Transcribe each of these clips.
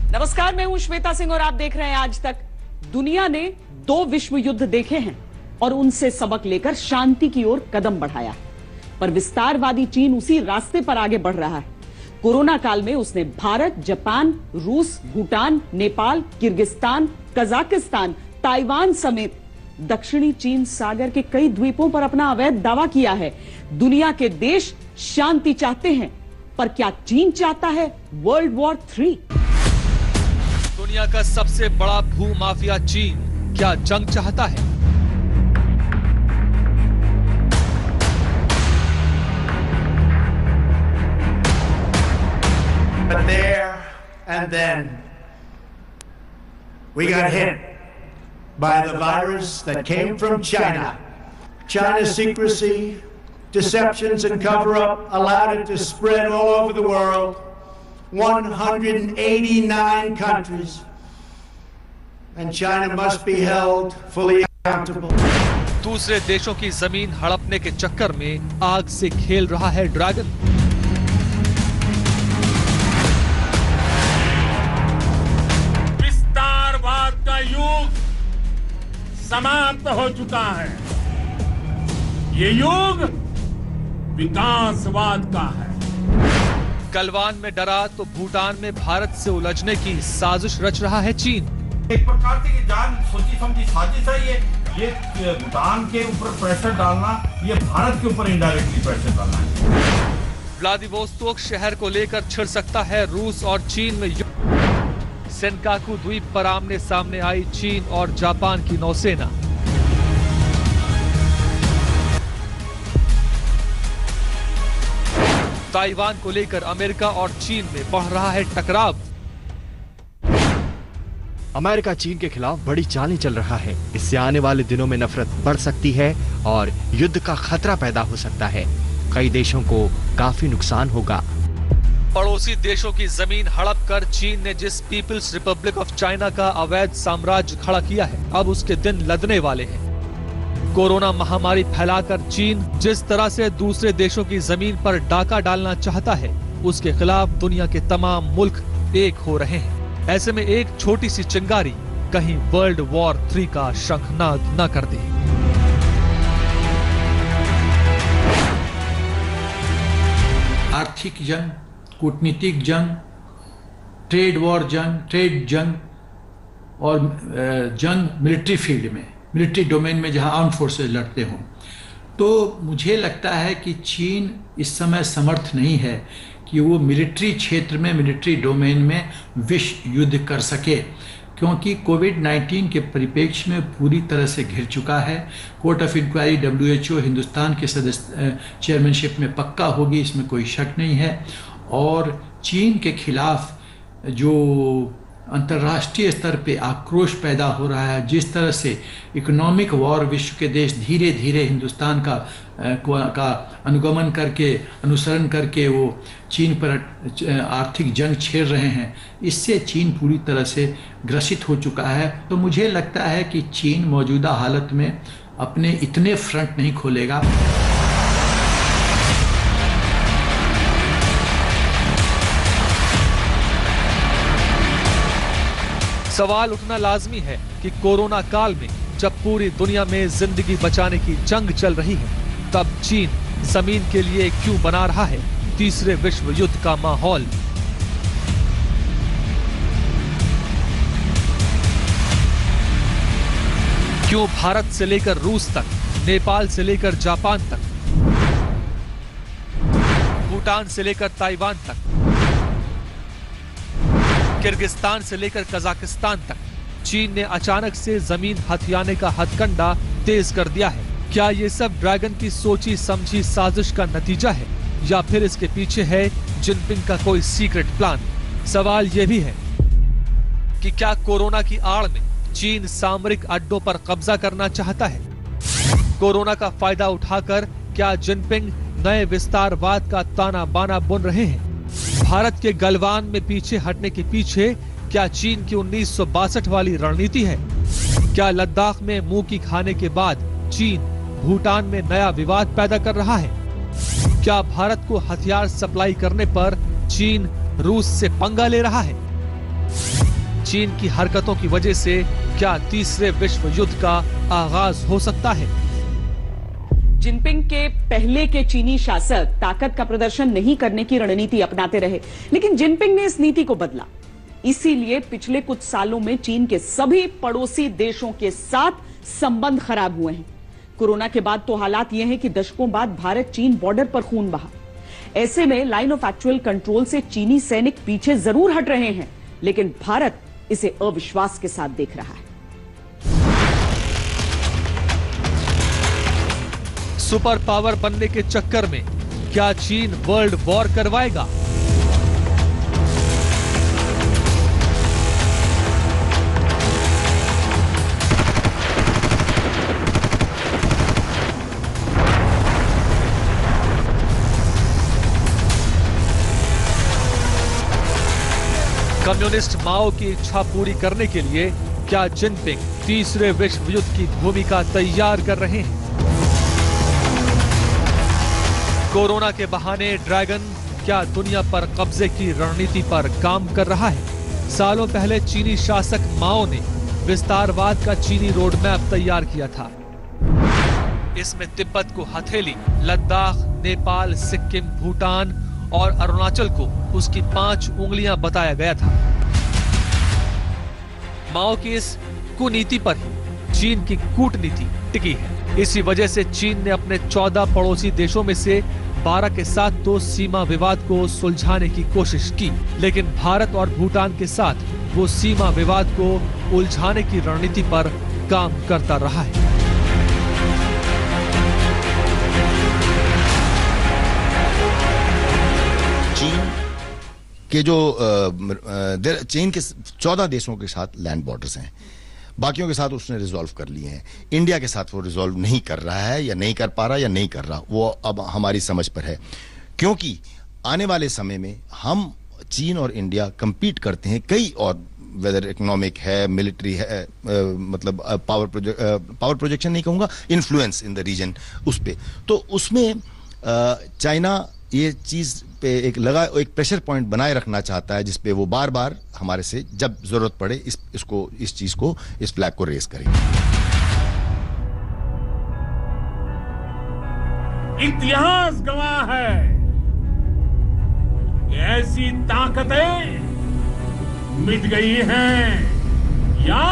नमस्कार, मैं हूं श्वेता सिंह और आप देख रहे हैं आज तक। दुनिया ने 2 विश्व युद्ध देखे हैं और उनसे सबक लेकर शांति की ओर कदम बढ़ाया, पर विस्तारवादी चीन उसी रास्ते पर आगे बढ़ रहा है। कोरोना काल में उसने भारत, जापान, रूस, Bhutan, Nepal, Kyrgyzstan, Kazakhstan, Taiwan समेत दक्षिणी चीन सागर के कई द्वीपों पर अपना अवैध दावा किया है। दुनिया के देश शांति चाहते हैं, पर क्या चीन चाहता है वर्ल्ड वॉर 3? दुनिया का सबसे बड़ा भूमाफिया चीन क्या जंग चाहता है? But there and then we got hit by the virus that came from China. China's secrecy, deceptions and cover-up allowed it to spread all over the world. 189 countries, and China must be held fully accountable. दूसरे देशों की जमीन हड़पने के चक्कर में आग से खेल रहा है ड्रैगन। विस्तारवाद का युग समाप्त हो चुका है। ये युग विकासवाद का है। गलवान में डरा तो भूटान में भारत से उलझने की साजिश रच रहा है चीन। एक प्रकार की जान सोची समझी साजिश है ये भूटान के ऊपर प्रेशर डालना, ये भारत के ऊपर इनडायरेक्टली प्रेशर डालना है। व्लादिवोस्तोक शहर को लेकर छिड़ सकता है रूस और चीन में युद्ध। सेनकाकू द्वीप पर आमने सामने आई चीन और जापान की नौसेना। ताइवान को लेकर अमेरिका और चीन में बढ़ रहा है टकराव। अमेरिका चीन के खिलाफ बड़ी चालें चल रहा है। इससे आने वाले दिनों में नफरत बढ़ सकती है और युद्ध का खतरा पैदा हो सकता है। कई देशों को काफी नुकसान होगा। पड़ोसी देशों की जमीन हड़प कर चीन ने जिस पीपल्स रिपब्लिक ऑफ चाइना का अवैध साम्राज्य खड़ा किया है, अब उसके दिन लदने वाले हैं। कोरोना महामारी फैलाकर चीन जिस तरह से दूसरे देशों की जमीन पर डाका डालना चाहता है, उसके खिलाफ दुनिया के तमाम मुल्क एक हो रहे हैं। ऐसे में एक छोटी सी चिंगारी कहीं वर्ल्ड वॉर 3 का शंखनाद न कर दे। आर्थिक जंग, कूटनीतिक जंग, ट्रेड वॉर जंग, ट्रेड जंग और जंग मिलिट्री फील्ड में, मिलिट्री डोमेन में जहां आर्म्ड फोर्सेस लड़ते हों, तो मुझे लगता है कि चीन इस समय समर्थ नहीं है कि वो मिलिट्री क्षेत्र में, मिलिट्री डोमेन में विश्व युद्ध कर सके, क्योंकि कोविड-19 के परिप्रेक्ष्य में पूरी तरह से घिर चुका है। Court of inquiry WHO Hindustan के सदस्य चेयरमैनशिप में पक्का होगी, इसमें कोई शक नहीं है। और चीन के खिलाफ जो अंतर्राष्ट्रीय स्तर पे आक्रोश पैदा हो रहा है, जिस तरह से इकोनॉमिक वॉर विश्व के देश धीरे धीरे हिंदुस्तान का अनुगमन करके, अनुसरण करके वो चीन पर आर्थिक जंग छेड़ रहे हैं, इससे चीन पूरी तरह से ग्रसित हो चुका है। तो मुझे लगता है कि चीन मौजूदा हालत में अपने इतने फ्रंट नहीं खोलेगा। सवाल उठना लाजमी है कि कोरोना काल में जब पूरी दुनिया में जिंदगी बचाने की जंग चल रही है, तब चीन जमीन के लिए क्यों बना रहा है तीसरे विश्व युद्ध का माहौल? क्यों भारत से लेकर रूस तक, नेपाल से लेकर जापान तक, भूटान से लेकर ताइवान तक, किर्गिस्तान से लेकर कजाकिस्तान तक चीन ने अचानक से जमीन हथियाने का हथकंडा तेज कर दिया है? क्या ये सब ड्रैगन की सोची समझी साजिश का नतीजा है, या फिर इसके पीछे है जिनपिंग का कोई सीक्रेट प्लान? सवाल यह भी है कि क्या कोरोना की आड़ में चीन सामरिक अड्डों पर कब्जा करना चाहता है? कोरोना का फायदा उठाकर क्या जिनपिंग नए विस्तारवाद का ताना बाना बुन रहे हैं? भारत के गलवान में पीछे हटने के पीछे क्या चीन की 1962 वाली रणनीति है? क्या लद्दाख में मुंह की खाने के बाद चीन भूटान में नया विवाद पैदा कर रहा है? क्या भारत को हथियार सप्लाई करने पर चीन रूस से पंगा ले रहा है? चीन की हरकतों की वजह से क्या तीसरे विश्व युद्ध का आगाज हो सकता है? जिनपिंग के पहले के चीनी शासक ताकत का प्रदर्शन नहीं करने की रणनीति अपनाते रहे, लेकिन जिनपिंग ने इस नीति को बदला। इसीलिए पिछले कुछ सालों में चीन के सभी पड़ोसी देशों के साथ संबंध खराब हुए हैं। कोरोना के बाद तो हालात यह है कि दशकों बाद भारत चीन बॉर्डर पर खून बहा। ऐसे में लाइन ऑफ एक्चुअल कंट्रोल से चीनी सैनिक पीछे जरूर हट रहे हैं, लेकिन भारत इसे अविश्वास के साथ देख रहा है। सुपर पावर बनने के चक्कर में क्या चीन वर्ल्ड वॉर करवाएगा? कम्युनिस्ट माओ की इच्छा पूरी करने के लिए क्या जिनपिंग तीसरे विश्व युद्ध की भूमिका तैयार कर रहे हैं? कोरोना के बहाने ड्रैगन क्या दुनिया पर कब्जे की रणनीति पर काम कर रहा है? सालों पहले चीनी शासक माओ ने विस्तारवाद का चीनी रोड मैप तैयार किया था। इसमें तिब्बत को हथेली, लद्दाख, नेपाल, सिक्किम, भूटान और अरुणाचल को उसकी 5 उंगलियां बताया गया था। माओ की इस कुनीति पर ही चीन की कूटनीति टिकी है। इसी वजह से चीन ने अपने 14 पड़ोसी देशों में से 12 के साथ तो सीमा विवाद को सुलझाने की कोशिश की, लेकिन भारत और भूटान के साथ वो सीमा विवाद को उलझाने की रणनीति पर काम करता रहा है। चीन के चीन के 14 देशों के साथ लैंड बॉर्डर्स हैं, बाकियों के साथ उसने रिजॉल्व कर लिए हैं। इंडिया के साथ वो रिजॉल्व नहीं कर रहा है, या नहीं कर पा रहा, या नहीं कर रहा, वो अब हमारी समझ पर है। क्योंकि आने वाले समय में हम चीन और इंडिया compete करते हैं कई और, वेदर इकोनॉमिक है, मिलिट्री है, मतलब पावर प्रोजेक्शन नहीं कहूंगा, इन्फ्लुएंस इन द रीजन, उस पे। तो उसमें चाइना ये चीज पे एक प्रेशर पॉइंट बनाए रखना चाहता है, जिसपे वो बार बार हमारे से जब जरूरत पड़े इस फ्लैग को रेस करेंगे। इतिहास गवाह है कि ऐसी ताकतें मिट गई हैं या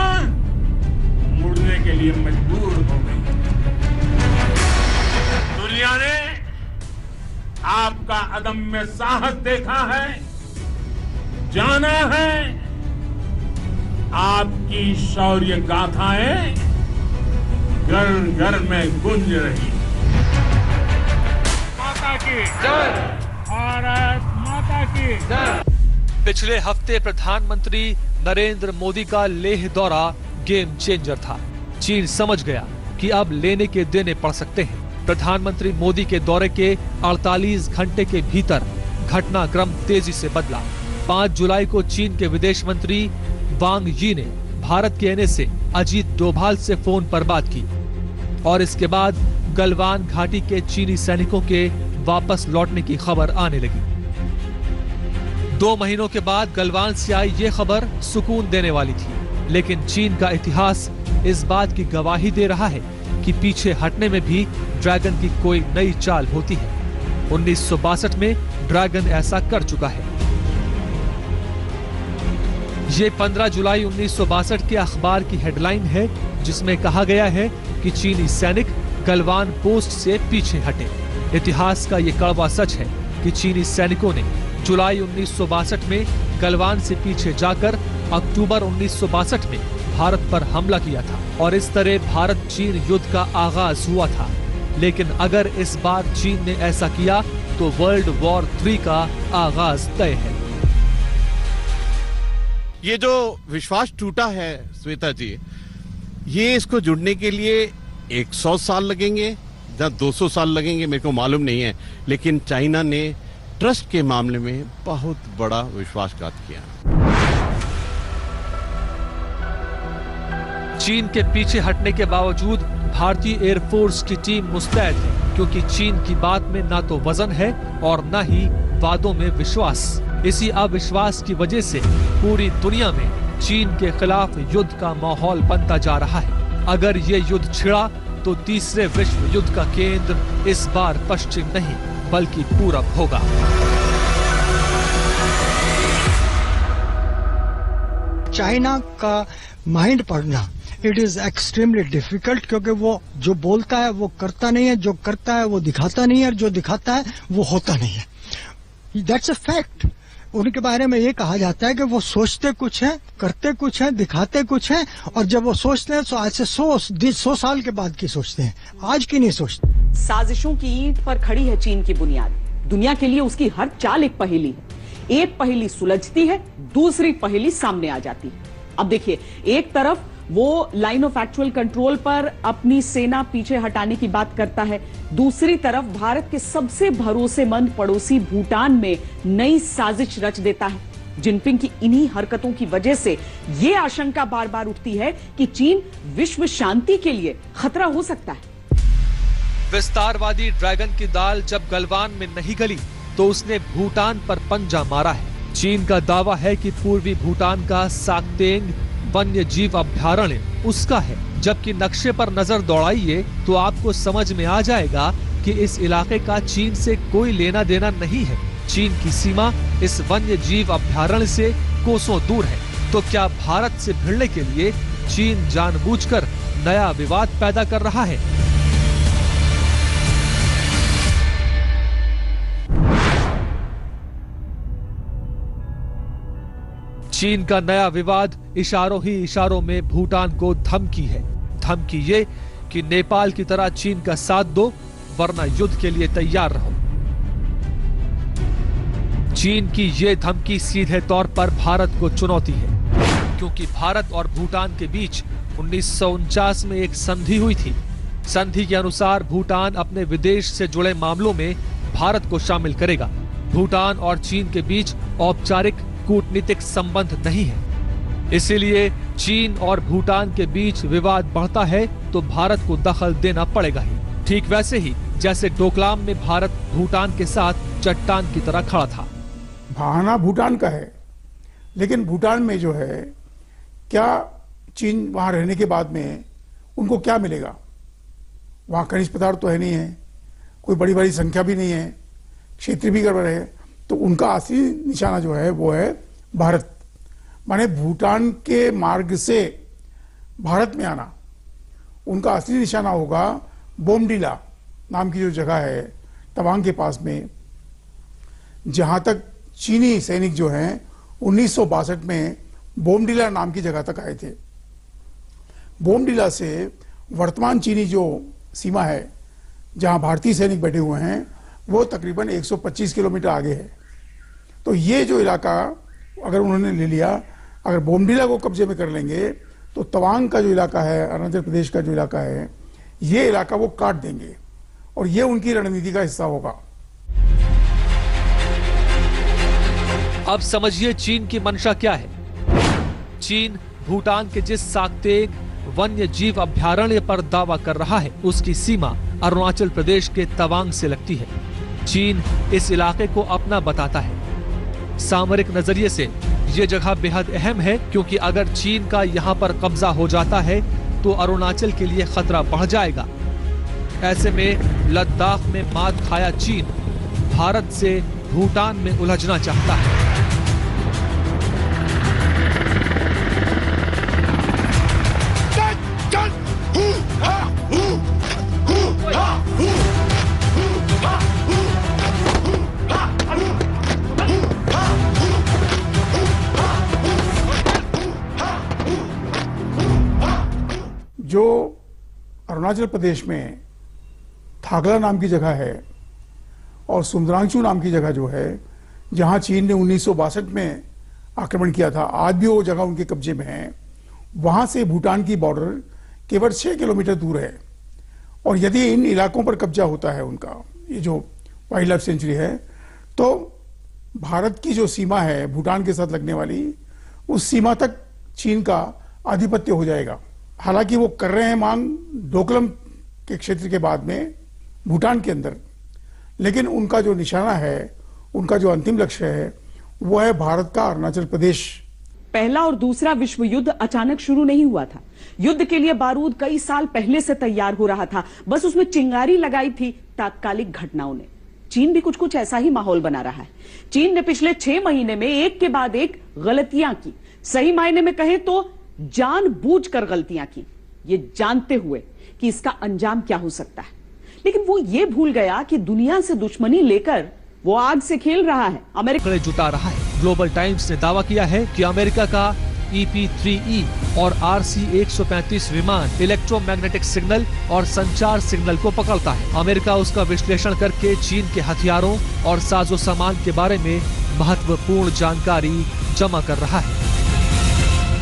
मुड़ने के लिए मजबूर हो गई। दुनिया ने आपका अदम्य साहस देखा है, जाना है। आपकी शौर्य गाथाएं घर घर में गूंज रही। माता की जय, भारत माता की जय। पिछले हफ्ते प्रधानमंत्री नरेंद्र मोदी का लेह दौरा गेम चेंजर था। चीन समझ गया कि अब लेने के देने पड़ सकते हैं। प्रधानमंत्री मोदी के दौरे के 48 घंटे के भीतर घटनाक्रम तेजी से बदला। 5 जुलाई को चीन के विदेश मंत्री वांग यी ने भारत के आने से अजीत डोभाल से फोन पर बात की और इसके बाद गलवान घाटी के चीनी सैनिकों के वापस लौटने की खबर आने लगी। 2 महीनों के बाद गलवान से आई ये खबर सुकून देने वाली थी, लेकिन चीन का इतिहास इस बात की गवाही दे रहा है कि पीछे हटने में भी ड्रैगन की कोई नई चाल होती है। 1962 में ड्रैगन ऐसा कर चुका है। ये 15 जुलाई 1962 के अखबार की हेडलाइन है, जिसमें कहा गया है कि चीनी सैनिक गलवान पोस्ट से पीछे हटे। इतिहास का ये कड़वा सच है कि चीनी सैनिकों ने जुलाई 1962 में गलवान से पीछे जाकर अक्टूबर 1962 में भारत पर हमला किया था और इस तरह भारत चीन युद्ध का आगाज हुआ था। लेकिन अगर इस बार चीन ने ऐसा किया तो वर्ल्ड वॉर 3 का आगाज तय है। ये जो विश्वास टूटा है श्वेता जी, ये इसको जुड़ने के लिए 100 साल लगेंगे या 200 साल लगेंगे, मेरे को मालूम नहीं है, लेकिन चाइना ने ट्रस्ट के मामले में बहुत बड़ा विश्वासघात किया। चीन के पीछे हटने के बावजूद भारतीय एयरफोर्स की टीम मुस्तैद है, क्योंकि चीन की बात में ना तो वजन है और न ही वादों में विश्वास। इसी अविश्वास की वजह से पूरी दुनिया में चीन के खिलाफ युद्ध का माहौल बनता जा रहा है। अगर ये युद्ध छिड़ा तो तीसरे विश्व युद्ध का केंद्र इस बार पश्चिम नहीं बल्कि पूरब होगा। चाइना का माइंड पढ़ना इट इज एक्सट्रीमली डिफिकल्ट, क्योंकि वो जो बोलता है वो करता नहीं है, जो करता है वो दिखाता नहीं है, और जो दिखाता है वो होता नहीं है। That's a fact. उनके बारे में ये कहा जाता है कि वो सोचते कुछ है, करते कुछ है, दिखाते कुछ है, और जब वो सोचते हैं तो आज से 100 साल के बाद की सोचते हैं, आज की नहीं सोचते। साजिशों की ईंट पर खड़ी है चीन की बुनियाद। दुनिया के लिए उसकी हर चाल एक पहेली है। एक पहेली सुलझती है, दूसरी पहेली सामने आ जाती है। अब देखिए, एक तरफ वो लाइन ऑफ एक्चुअल कंट्रोल पर अपनी सेना पीछे हटाने की बात करता है, दूसरी तरफ भारत के सबसे भरोसेमंद पड़ोसी भूटान में नई साजिश रच देता है। जिनपिंग की इन्हीं हरकतों की वजह से यह आशंका बार बार उठती है कि चीन विश्व शांति के लिए खतरा हो सकता है। विस्तारवादी ड्रैगन की दाल जब गलवान में नहीं गली तो उसने भूटान पर पंजा मारा है। चीन का दावा है कि पूर्वी भूटान का साक्तेंग वन्य जीव अभयारण्य उसका है, जबकि नक्शे पर नजर दौड़ाइए तो आपको समझ में आ जाएगा कि इस इलाके का चीन से कोई लेना देना नहीं है। चीन की सीमा इस वन्य जीव अभयारण्य से कोसों दूर है। तो क्या भारत से भिड़ने के लिए चीन जानबूझकर नया विवाद पैदा कर रहा है? चीन का नया विवाद इशारों ही इशारों में भूटान को धमकी है। धमकी ये कि नेपाल की तरह चीन का साथ दो वरना युद्ध के लिए तैयार रहो। चीन की ये धमकी सीधे तौर पर भारत को चुनौती है, क्योंकि भारत और भूटान के बीच 1949 में एक संधि हुई थी। संधि के अनुसार भूटान अपने विदेश से जुड़े मामलों में भारत को शामिल करेगा। भूटान और चीन के बीच औपचारिक कूटनीतिक संबंध नहीं है, इसीलिए चीन और भूटान के बीच विवाद बढ़ता है तो भारत को दखल देना पड़ेगा ही। ठीक वैसे ही जैसे डोकलाम में भारत भूटान के साथ चट्टान की तरह खड़ा था। बहाना भूटान का है, लेकिन भूटान में जो है क्या चीन वहां रहने के बाद में उनको क्या मिलेगा? वहां खनिज पदार्थ तो है नहीं है, कोई बड़ी बड़ी संख्या भी नहीं है, क्षेत्र भी गड़बड़ है, तो उनका असली निशाना जो है वो है भारत। माने भूटान के मार्ग से भारत में आना उनका असली निशाना होगा बोमडिला नाम की जो जगह है तवांग के पास में, जहां तक चीनी सैनिक जो हैं 1962 में बोमडिला नाम की जगह तक आए थे। बोमडिला से वर्तमान चीनी जो सीमा है जहां भारतीय सैनिक बैठे हुए हैं वो तकरीबन 125 किलोमीटर आगे है। तो ये जो इलाका अगर उन्होंने ले लिया, अगर बोमडिला को कब्जे में कर लेंगे तो तवांग का जो इलाका है, अरुणाचल प्रदेश का जो इलाका है, ये इलाका वो काट देंगे और ये उनकी रणनीति का हिस्सा होगा। अब समझिए चीन की मंशा क्या है। चीन भूटान के जिस साक्तेग वन्य जीव अभयारण्य पर दावा कर रहा है उसकी सीमा अरुणाचल प्रदेश के तवांग से लगती है। चीन इस इलाके को अपना बताता है। सामरिक नजरिए से ये जगह बेहद अहम है, क्योंकि अगर चीन का यहाँ पर कब्जा हो जाता है तो अरुणाचल के लिए खतरा बढ़ जाएगा। ऐसे में लद्दाख में मात खाया चीन भारत से भूटान में उलझना चाहता है। जो अरुणाचल प्रदेश में थागला नाम की जगह है और सुंदरांचू नाम की जगह जो है जहां चीन ने 1962 में आक्रमण किया था, आज भी वो जगह उनके कब्जे में है। वहां से भूटान की बॉर्डर केवल 6 किलोमीटर दूर है और यदि इन इलाकों पर कब्जा होता है उनका, ये जो वाइल्ड लाइफ सेंचुरी है, तो भारत की जो सीमा है भूटान के साथ लगने वाली, उस सीमा तक चीन का आधिपत्य हो जाएगा। हालांकि वो कर रहे हैं मांग डोकलम के क्षेत्र के बाद में भूटान के अंदर, लेकिन उनका जो निशाना है, उनका जो अंतिम लक्ष्य है वो है भारत का अरुणाचल प्रदेश। पहला और दूसरा विश्व युद्ध अचानक शुरू नहीं हुआ था। युद्ध के लिए बारूद कई साल पहले से तैयार हो रहा था, बस उसमें चिंगारी लगाई थी तात्कालिक घटनाओं ने। चीन भी कुछ कुछ ऐसा ही माहौल बना रहा है। चीन ने पिछले 6 महीने में एक के बाद एक गलतियां की, सही मायने में कहें तो जानबूझकर गलतियां की, ये जानते हुए कि इसका अंजाम क्या हो सकता है। लेकिन वो ये भूल गया कि दुनिया से दुश्मनी लेकर वो आग से खेल रहा है, अमेरिका जुटा रहा है। ग्लोबल टाइम्स ने दावा किया है कि अमेरिका का EP-3E और RC-135 विमान इलेक्ट्रोमैग्नेटिक सिग्नल और संचार सिग्नल को पकड़ता है। अमेरिका उसका विश्लेषण करके चीन के हथियारों और साजो सामान के बारे में महत्वपूर्ण जानकारी जमा कर रहा है।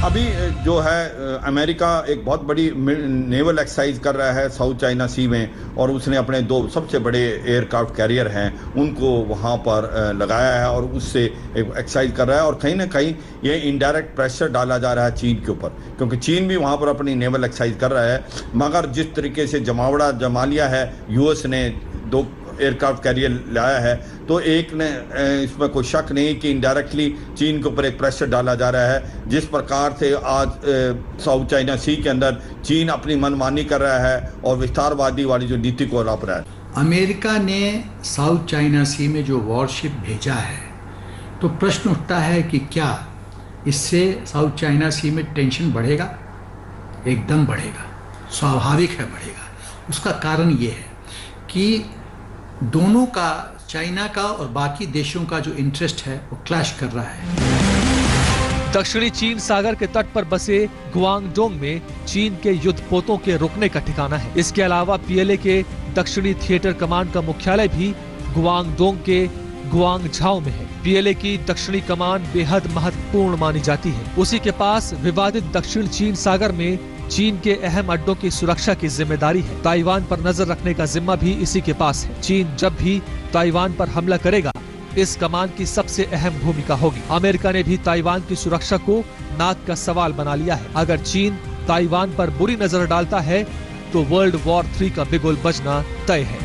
अभी जो है अमेरिका एक बहुत बड़ी नेवल एक्सरसाइज कर रहा है साउथ चाइना सी में, और उसने अपने 2 सबसे बड़े एयरक्राफ्ट कैरियर हैं उनको वहाँ पर लगाया है और उससे एक एक्सरसाइज कर रहा है। और कहीं ना कहीं ये इनडायरेक्ट प्रेशर डाला जा रहा है चीन के ऊपर, क्योंकि चीन भी वहाँ पर अपनी नेवल एक्सरसाइज कर रहा है। मगर जिस तरीके से जमावड़ा जमा लिया है, यूएस ने 2 एयरक्राफ्ट कैरियर लाया है, तो एक ने इसमें कोई शक नहीं कि इनडायरेक्टली चीन के ऊपर एक प्रेशर डाला जा रहा है। जिस प्रकार से आज साउथ चाइना सी के अंदर चीन अपनी मनमानी कर रहा है और विस्तारवादी वाली जो नीति को अपना रहा है। अमेरिका ने साउथ चाइना सी में जो वॉरशिप भेजा है, तो प्रश्न उठता है कि क्या इससे साउथ चाइना सी में टेंशन बढ़ेगा? एकदम बढ़ेगा, स्वाभाविक है बढ़ेगा। उसका कारण ये है कि दोनों का, चाइना का और बाकी देशों का जो इंटरेस्ट है वो क्लैश कर रहा है। दक्षिणी चीन सागर के तट पर बसे गुआंगडोंग में चीन के युद्धपोतों के रुकने का ठिकाना है। इसके अलावा PLA के दक्षिणी थिएटर कमांड का मुख्यालय भी गुआंगडोंग के गुआंगझाओ में है। PLA की दक्षिणी कमान बेहद महत्वपूर्ण मानी जाती है। उसी के पास विवादित दक्षिण चीन सागर में चीन के अहम अड्डों की सुरक्षा की जिम्मेदारी है। ताइवान पर नजर रखने का जिम्मा भी इसी के पास है। चीन जब भी ताइवान पर हमला करेगा, इस कमान की सबसे अहम भूमिका होगी। अमेरिका ने भी ताइवान की सुरक्षा को नाक का सवाल बना लिया है। अगर चीन ताइवान पर बुरी नजर डालता है तो वर्ल्ड वॉर 3 का बिगुल बजना तय है।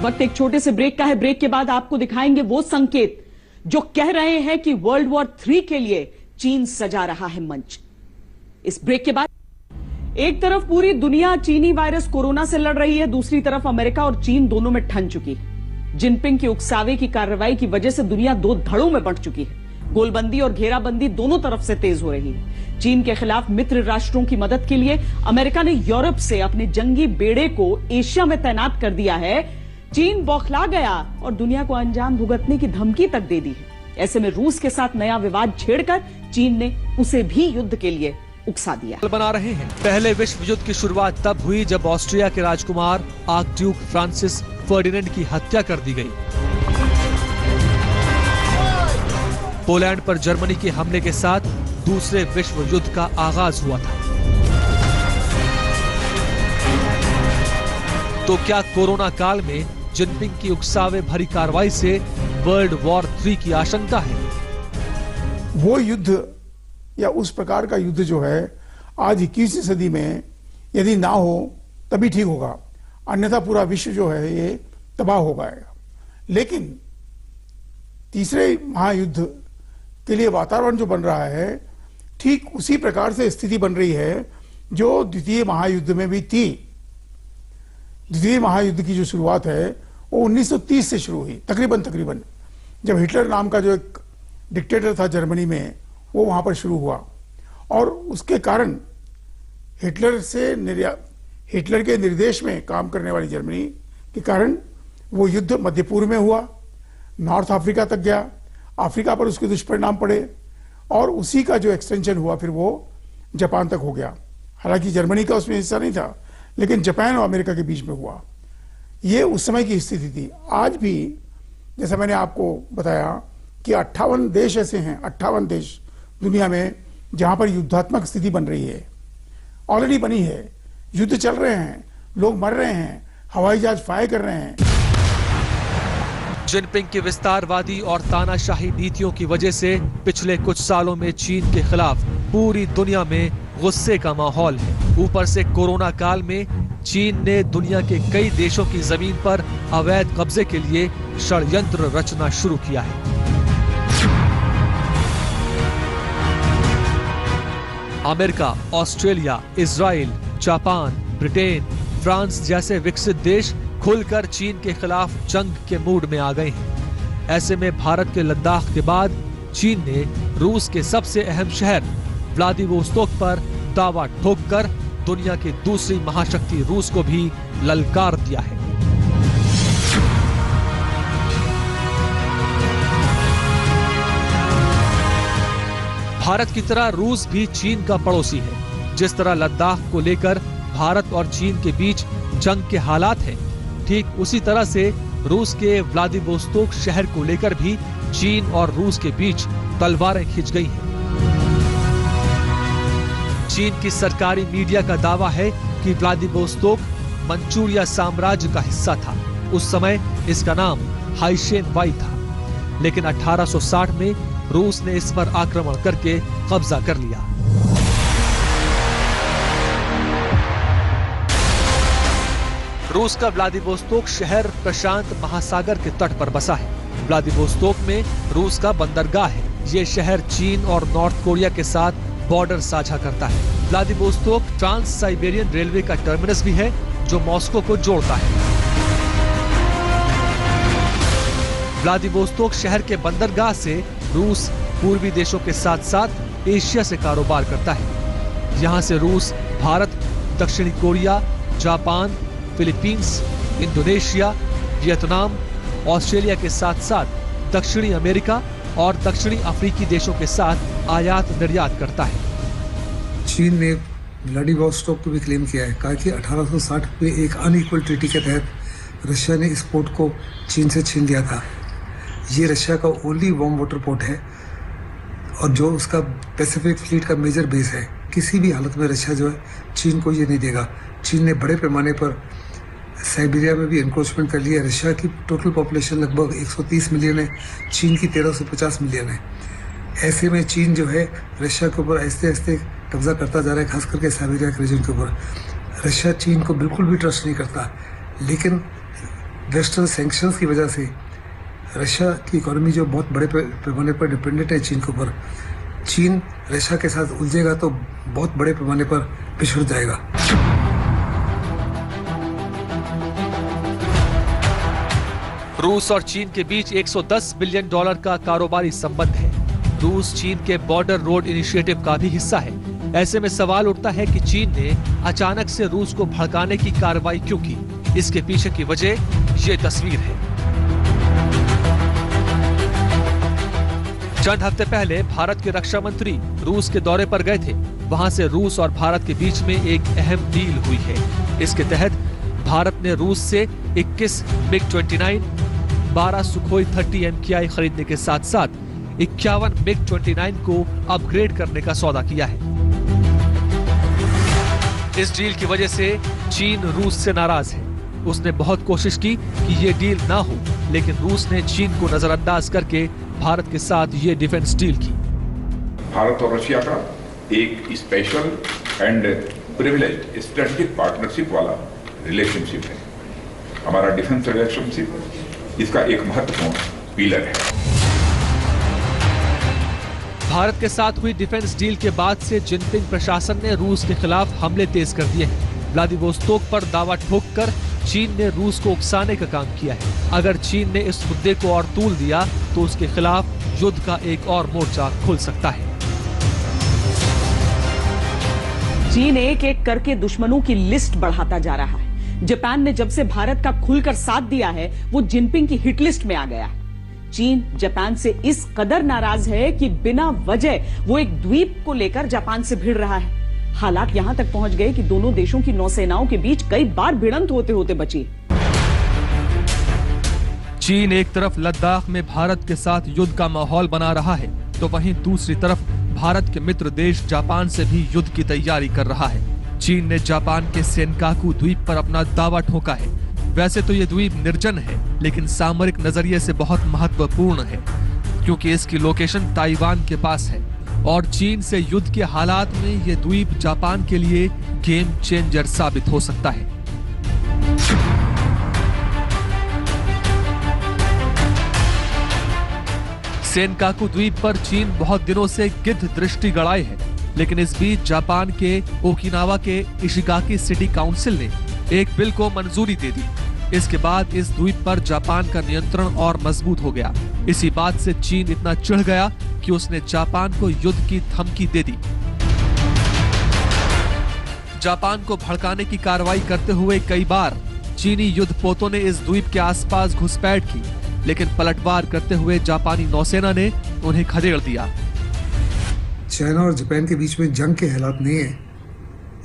वक्त एक छोटे से ब्रेक का है। ब्रेक के बाद आपको दिखाएंगे वो संकेत जो कह रहे हैं कि वर्ल्ड वॉर 3 के लिए चीन सजा रहा है मंच। इस ब्रेक के बाद एक तरफ पूरी दुनिया चीनी वायरस कोरोना से लड़ रही है, दूसरी तरफ अमेरिका और चीन दोनों में ठन चुकी है। जिनपिंग की उकसावे की कार्रवाई की वजह से दुनिया 2 धड़ों में बंट चुकी है। गोलबंदी और घेराबंदी दोनों तरफ से तेज हो रही है। चीन के खिलाफ मित्र राष्ट्रों की मदद के लिए अमेरिका ने यूरोप से अपने जंगी बेड़े को एशिया में तैनात कर दिया है। चीन बौखला गया और दुनिया को अंजाम भुगतने की धमकी तक दे दी है। ऐसे में रूस के साथ नया विवाद छेड़कर चीन ने उसे भी युद्ध के लिए उकसा दिया। बना रहे हैं। पहले विश्व युद्ध की शुरुआत तब हुई जब ऑस्ट्रिया के राजकुमार आर्कड्यूक फ्रांसिस फर्डिनेंड की हत्या कर दी गई। पोलैंड पर जर्मनी के हमले के साथ दूसरे विश्व युद्ध का आगाज हुआ था। तो क्या कोरोना काल में जिनपिंग की उकसावे भरी कार्रवाई से वर्ल्ड वॉर 3 की आशंका है? वो युद्ध या उस प्रकार का युद्ध जो है आज 21वीं सदी में यदि ना हो तभी ठीक होगा, अन्यथा पूरा विश्व जो है ये तबाह हो गएगा। लेकिन तीसरे महायुद्ध के लिए वातावरण जो बन रहा है, ठीक उसी प्रकार से स्थिति बन रही है जो द्वितीय महायुद्ध में भी थी। द्वितीय महायुद्ध की जो शुरुआत है वो 1930 से शुरू हुई, तकरीबन जब हिटलर नाम का जो एक डिक्टेटर था जर्मनी में, वो वहां पर शुरू हुआ। और उसके कारण हिटलर के निर्देश में काम करने वाली जर्मनी के कारण वो युद्ध मध्य पूर्व में हुआ, नॉर्थ अफ्रीका तक गया, अफ्रीका पर उसके दुष्परिणाम पड़े और उसी का जो एक्सटेंशन हुआ फिर वो जापान तक हो गया। हालांकि जर्मनी का उसमें हिस्सा नहीं था, लेकिन जापान और अमेरिका के बीच में हुआ। ये उस समय की स्थिति थी। आज भी जैसा मैंने आपको बताया कि 58 देश ऐसे हैं, 58 देश दुनिया में जहां पर युद्धात्मक स्थिति बन रही है, ऑलरेडी बनी है, युद्ध चल रहे हैं, लोग मर रहे हैं, हवाई जहाज फायर कर रहे हैं। जिनपिंग की विस्तारवादी और तानाशाही नीतियों की वजह से पिछले कुछ सालों में चीन के खिलाफ पूरी दुनिया में गुस्से का माहौल है। ऊपर से कोरोना काल में चीन ने दुनिया के कई देशों की जमीन पर अवैध कब्जे के लिए षड्यंत्र रचना शुरू किया है। America, Australia, Israel, Japan, Britain, France जैसे विकसित देश खुलकर चीन के खिलाफ जंग के मूड में आ गए हैं। ऐसे में भारत के लद्दाख के बाद चीन ने रूस के सबसे अहम शहर व्लादिवोस्तोक पर दावा ठोककर दुनिया की दूसरी महाशक्ति रूस को भी ललकार दिया है। भारत की तरह रूस भी चीन का पड़ोसी है। जिस तरह लद्दाख को लेकर भारत और चीन के बीच जंग के हालात हैं, ठीक उसी तरह से रूस के व्लादिवोस्तोक शहर को लेकर भी चीन और रूस के बीच तलवारें खिंच गई हैं। चीन की सरकारी मीडिया का दावा है कि व्लादिवोस्तोक मंचूरिया साम्राज्य का हिस्सा था। उस समय इसका नाम हाइशेन वाई था, लेकिन 1860 में रूस ने इस पर आक्रमण करके कब्जा कर लिया। रूस का व्लादिवोस्तोक शहर प्रशांत महासागर के तट पर बसा है। व्लादिवोस्तोक में रूस का बंदरगाह है। ये शहर चीन और नॉर्थ कोरिया के साथ बॉर्डर साझा करता है। व्लादिवोस्तोक ट्रांस साइबेरियन रेलवे का टर्मिनस भी है, जो मॉस्को को जोड़ता है। व्लादिवोस्तोक शहर के बंदरगाह से रूस पूर्वी देशों के साथ साथ एशिया से कारोबार करता है। यहाँ से रूस भारत, दक्षिणी Korea, Japan, Philippines, Indonesia, Vietnam, Australia के साथ साथ दक्षिणी अमेरिका और दक्षिणी अफ्रीकी देशों के साथ आयात निर्यात करता है। चीन ने व्लादिवोस्तोक को भी क्लेम किया है, कहा कि 1860 में एक अनइक्वल ट्रीटी के तहत रशिया ने इस पोर्ट को चीन से छीन लिया था। ये रशिया का ओनली वार्म वाटर पोर्ट है और जो उसका पैसिफिक फ्लीट का मेजर बेस है। किसी भी हालत में रशिया जो है चीन को ये नहीं देगा। चीन ने बड़े पैमाने पर साइबेरिया में भी एनक्रोचमेंट कर लिया। रशिया की टोटल पॉपुलेशन लगभग 130 मिलियन है, चीन की 1350 मिलियन है। ऐसे में चीन जो है रशिया के ऊपर आहिस्ते आहिस्ते कब्जा करता जा रहा है, खास करके साइबेरिया के रीजन के ऊपर। रशिया चीन को बिल्कुल भी ट्रस्ट नहीं करता, लेकिन वेस्टर्न सैंक्शंस की वजह से रशिया की इकोनॉमी जो बहुत बड़े पैमाने पर डिपेंडेंट है चीन के ऊपर, चीन रशिया के साथ उलझेगा तो बहुत बड़े पैमाने पर पिछड़ जाएगा। रूस और चीन के बीच $110 बिलियन का कारोबारी संबंध है। रूस चीन के बॉर्डर रोड इनिशिएटिव का भी हिस्सा है। ऐसे में सवाल उठता है कि चीन ने अचानक से रूस को भड़काने की कार्रवाई क्यों की। इसके पीछे की वजह ये तस्वीर है। चंद हफ्ते पहले भारत के रक्षा मंत्री रूस के दौरे पर गए थे। वहां से रूस और भारत के बीच में एक अहम डील हुई है। इसके तहत भारत ने रूस से 21 MiG-29, 12 सुखोई 30 MKI खरीदने के साथ साथ 51 MiG-29 को अपग्रेड करने का सौदा किया है। इस डील की वजह से चीन रूस से नाराज है। उसने बहुत कोशिश की कि ये डील ना हो, लेकिन रूस ने चीन को नजरअंदाज करके भारत के साथ ये डिफेंस डील की। भारत और रशिया का एक special and privileged strategic partnership वाला रिलेशनशिप है। हमारा डिफेंस रिलेशनशिप इसका एक महत्वपूर्ण पिलर है। भारत के साथ हुई डिफेंस डील के बाद से जिनपिंग प्रशासन ने रूस के खिलाफ हमले तेज कर दिए हैं। व्लादिवोस्तोक पर दावा ठोककर चीन ने रूस को उकसाने का काम किया है। अगर चीन ने इस मुद्दे को और तूल दिया तो उसके खिलाफ युद्ध का एक और मोर्चा खुल सकता है। चीन एक एक करके दुश्मनों की लिस्ट बढ़ाता जा रहा है। जापान ने जब से भारत का खुलकर साथ दिया है, वो जिनपिंग की हिट लिस्ट में आ गया है। चीन जापान से इस कदर नाराज है कि बिना वजह वो एक द्वीप को लेकर जापान से भिड़ रहा है। हालात यहां तक पहुंच गए कि दोनों देशों की नौसेनाओं के बीच कई बार भिड़ंत होते होते बची। चीन एक तरफ लद्दाख में भारत के साथ युद्ध का माहौल बना रहा है, तो वहीं दूसरी तरफ भारत के मित्र देश जापान से भी युद्ध की तैयारी कर रहा है। चीन ने जापान के सेनकाकू द्वीप पर अपना दावा ठोका है। वैसे तो ये द्वीप निर्जन है, लेकिन सामरिक नजरिए से बहुत महत्वपूर्ण है, क्योंकि इसकी लोकेशन ताइवान के पास है और चीन से युद्ध के हालात में ये द्वीप जापान के लिए गेम चेंजर साबित हो सकता है। सेनकाकू द्वीप पर चीन बहुत दिनों से गिद्ध दृष्टि गड़ाए है, लेकिन इस बीच जापान के ओकिनावा के इशिगाकी सिटी काउंसिल ने एक बिल को मंजूरी दे दी। इसके बाद इस द्वीप पर जापान का नियंत्रण और मजबूत हो गया। इसी बात से चीन इतना चिढ़ गया कि उसने जापान को युद्ध की धमकी दे दी। जापान को भड़काने की कार्रवाई करते हुए कई बार चीनी युद्धपोतों ने इस द्वीप के आसपास घुसपैठ की, लेकिन पलटवार करते हुए जापानी नौसेना ने उन्हें खदेड़ दिया। चाइना और जापान के बीच में जंग के हालात नहीं है,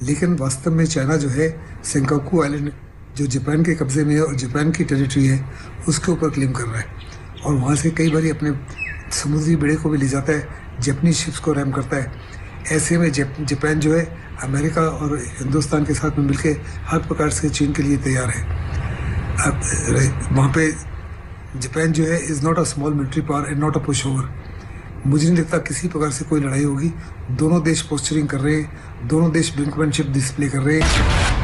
लेकिन वास्तव में चाइना जो है सेंकाकू आइलैंड जो जापान के कब्जे में है और जापान की टेरिटरी है उसके ऊपर क्लेम कर रहा है और वहाँ से कई बार अपने समुद्री बेड़े को भी ले जाता है, जापानीज शिप्स को रैम करता है। ऐसे में जापान जो है अमेरिका और हिंदुस्तान के साथ में मिलकर हर प्रकार से चीन के लिए तैयार है। अब वहाँ पे जापान जो है is not a small military power and not a push over. मुझे नहीं लगता किसी प्रकार से कोई लड़ाई होगी। दोनों देश पोस्चरिंग कर रहे हैं, दोनों देश ब्रिंकमैनशिप डिस्प्ले कर रहे हैं।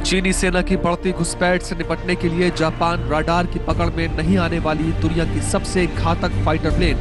चीनी सेना की बढ़ती घुसपैठ से निपटने के लिए जापान राडार की पकड़ में नहीं आने वाली दुनिया की सबसे घातक फाइटर प्लेन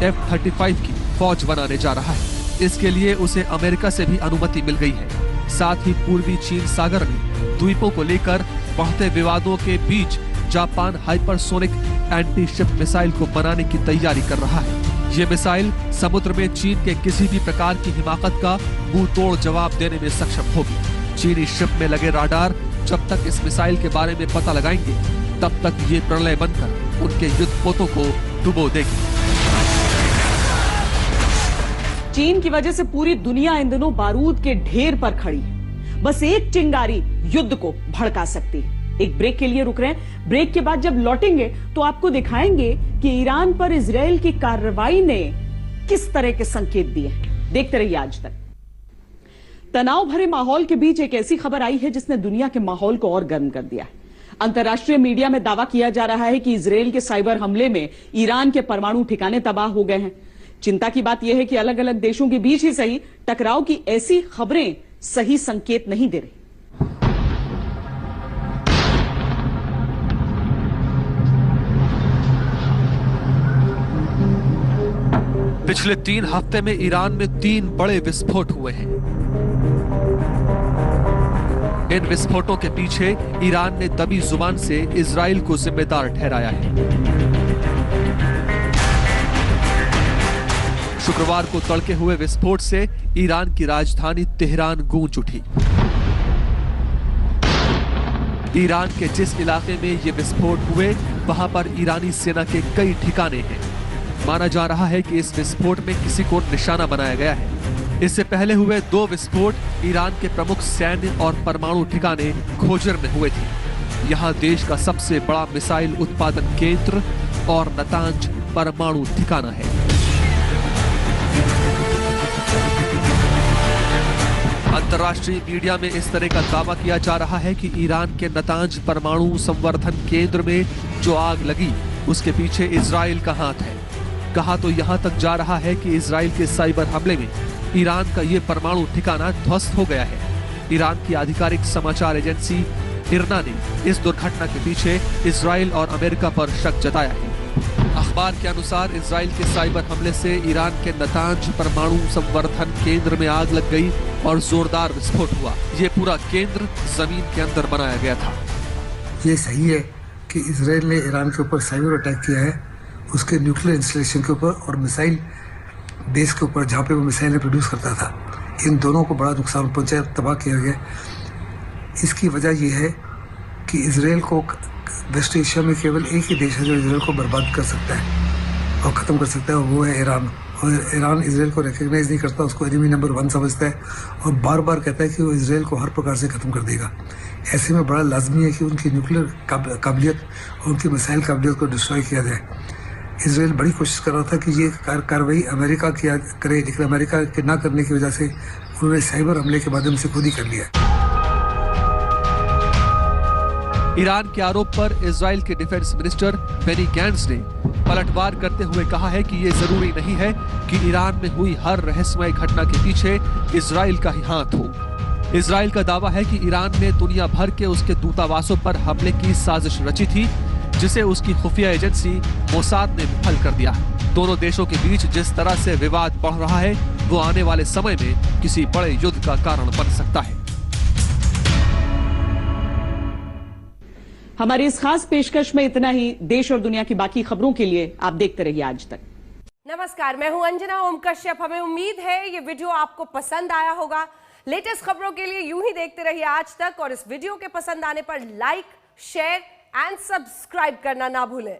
F-35 की फौज बनाने जा रहा है। इसके लिए उसे अमेरिका से भी अनुमति मिल गई है। साथ ही पूर्वी चीन सागर में द्वीपों को लेकर बढ़ते विवादों के बीच Japan hypersonic anti ship missile को बनाने की तैयारी कर रहा है। ये मिसाइल समुद्र में चीन के किसी भी प्रकार की हिमाकत का मुंह तोड़ जवाब देने में सक्षम होगी। चीनी शिप में लगे राडार जब तक इस मिसाइल के बारे में पता लगाएंगे, तब तक ये प्रलय बनकर उनके युद्धपोतों को डुबो देगी। चीन की वजह से पूरी दुनिया इन दिनों बारूद के ढेर पर खड़ी है। बस एक चिंगारी युद्ध को भड़का सकती है। एक ब्रेक के लिए रुक रहे हैं। ब्रेक के बाद जब लौटेंगे तो आपको दिखाएंगे कि ईरान पर इजराइल की कार्रवाई ने किस तरह के संकेत दिए। देखते रहिए आज तक। तनाव भरे माहौल के बीच एक ऐसी खबर आई है जिसने दुनिया के माहौल को और गर्म कर दिया है। अंतर्राष्ट्रीय मीडिया में दावा किया जा रहा है कि इजराइल के साइबर हमले में ईरान के परमाणु ठिकाने तबाह हो गए हैं। चिंता की बात यह है कि अलग अलग देशों के बीच ही सही टकराव की ऐसी खबरें सही संकेत नहीं दे रही। पिछले 3 हफ्ते में ईरान में 3 बड़े विस्फोट हुए हैं। इन विस्फोटों के पीछे ईरान ने दबी जुबान से इजराइल को जिम्मेदार ठहराया है। शुक्रवार को तड़के हुए विस्फोट से ईरान की राजधानी तेहरान गूंज उठी। ईरान के जिस इलाके में ये विस्फोट हुए वहां पर ईरानी सेना के कई ठिकाने हैं। माना जा रहा है कि इस विस्फोट में किसी को निशाना बनाया गया है। इससे पहले हुए 2 विस्फोट ईरान के प्रमुख सैन्य और परमाणु ठिकाने खोजर में हुए थे। यहां देश का सबसे बड़ा मिसाइल उत्पादन केंद्र और नतांज परमाणु ठिकाना है। अंतर्राष्ट्रीय मीडिया में इस तरह का दावा किया जा रहा है कि ईरान के नतांज परमाणु संवर्धन केंद्र में जो आग लगी उसके पीछे इजराइल का हाथ है। कहा तो यहां तक जा रहा है कि इजराइल के साइबर हमले में ईरान का ये परमाणु ठिकाना ध्वस्त हो गया है। ईरान की आधिकारिक समाचार एजेंसी इरना ने इस दुर्घटना के पीछे इजराइल और अमेरिका पर शक जताया है। अखबार के अनुसार इजराइल के साइबर हमले से ईरान के नतांज परमाणु संवर्धन केंद्र में आग लग गई और जोरदार विस्फोट हुआ। ये पूरा केंद्र जमीन के अंदर बनाया गया था। ये सही है कि इजराइल ने ईरान के ऊपर साइबर अटैक किया है, उसके न्यूक्लियर इंस्टॉलेशन के ऊपर और मिसाइल बेस के ऊपर जहाँ पे वो मिसाइलें प्रोड्यूस करता था। इन दोनों को बड़ा नुकसान पहुंचा, तबाह किया गया। इसकी वजह यह है कि इजराइल को वेस्ट एशिया में केवल एक ही देश है जो इजराइल को बर्बाद कर सकता है और ख़त्म कर सकता है, और वो है ईरान। और ईरान इजराइल को रिकग्नाइज नहीं करता, उसको एनिमी नंबर 1 समझता है और बार बार कहता है कि वो इजराइल को हर प्रकार से ख़त्म कर देगा। ऐसे में बड़ा लाजमी है कि उनकी न्यूक्लियर काबिलियत और उनकी मिसाइल काबिलियत को डिस्ट्रॉय किया जाए। इजराइल बड़ी कोशिश कर रहा था कि ये कार्रवाई अमेरिका किया करे, लेकिन अमेरिका के ना करने की वजह से उन्होंने साइबर हमले के माध्यम से खुद ही कर लिया। ईरान के आरोप पर इजराइल के डिफेंस मिनिस्टर बेनी गैंट्स ने पलटवार करते हुए कहा है कि ये जरूरी नहीं है कि ईरान में हुई हर रहस्यमय घटना के पीछे इजराइल का ही हाथ हो। इजराइल का दावा है कि ईरान ने दुनिया भर के उसके दूतावासों पर हमले की साजिश रची थी। जिसे उसकी खुफिया एजेंसी मोसाद ने विफल कर दिया है। दोनों देशों के बीच जिस तरह से विवाद बढ़ रहा है वो आने वाले समय में किसी बड़े युद्ध का कारण बन सकता है। हमारी इस खास पेशकश में इतना ही। देश और दुनिया की बाकी खबरों के लिए आप देखते रहिए आज तक। नमस्कार, मैं हूं अंजना ओम कश्यप। हमें उम्मीद है ये वीडियो आपको पसंद आया होगा। लेटेस्ट खबरों के लिए यूं ही देखते रहिए आज तक और इस वीडियो के पसंद आने पर लाइक, शेयर एंड सब्सक्राइब करना ना भूलें।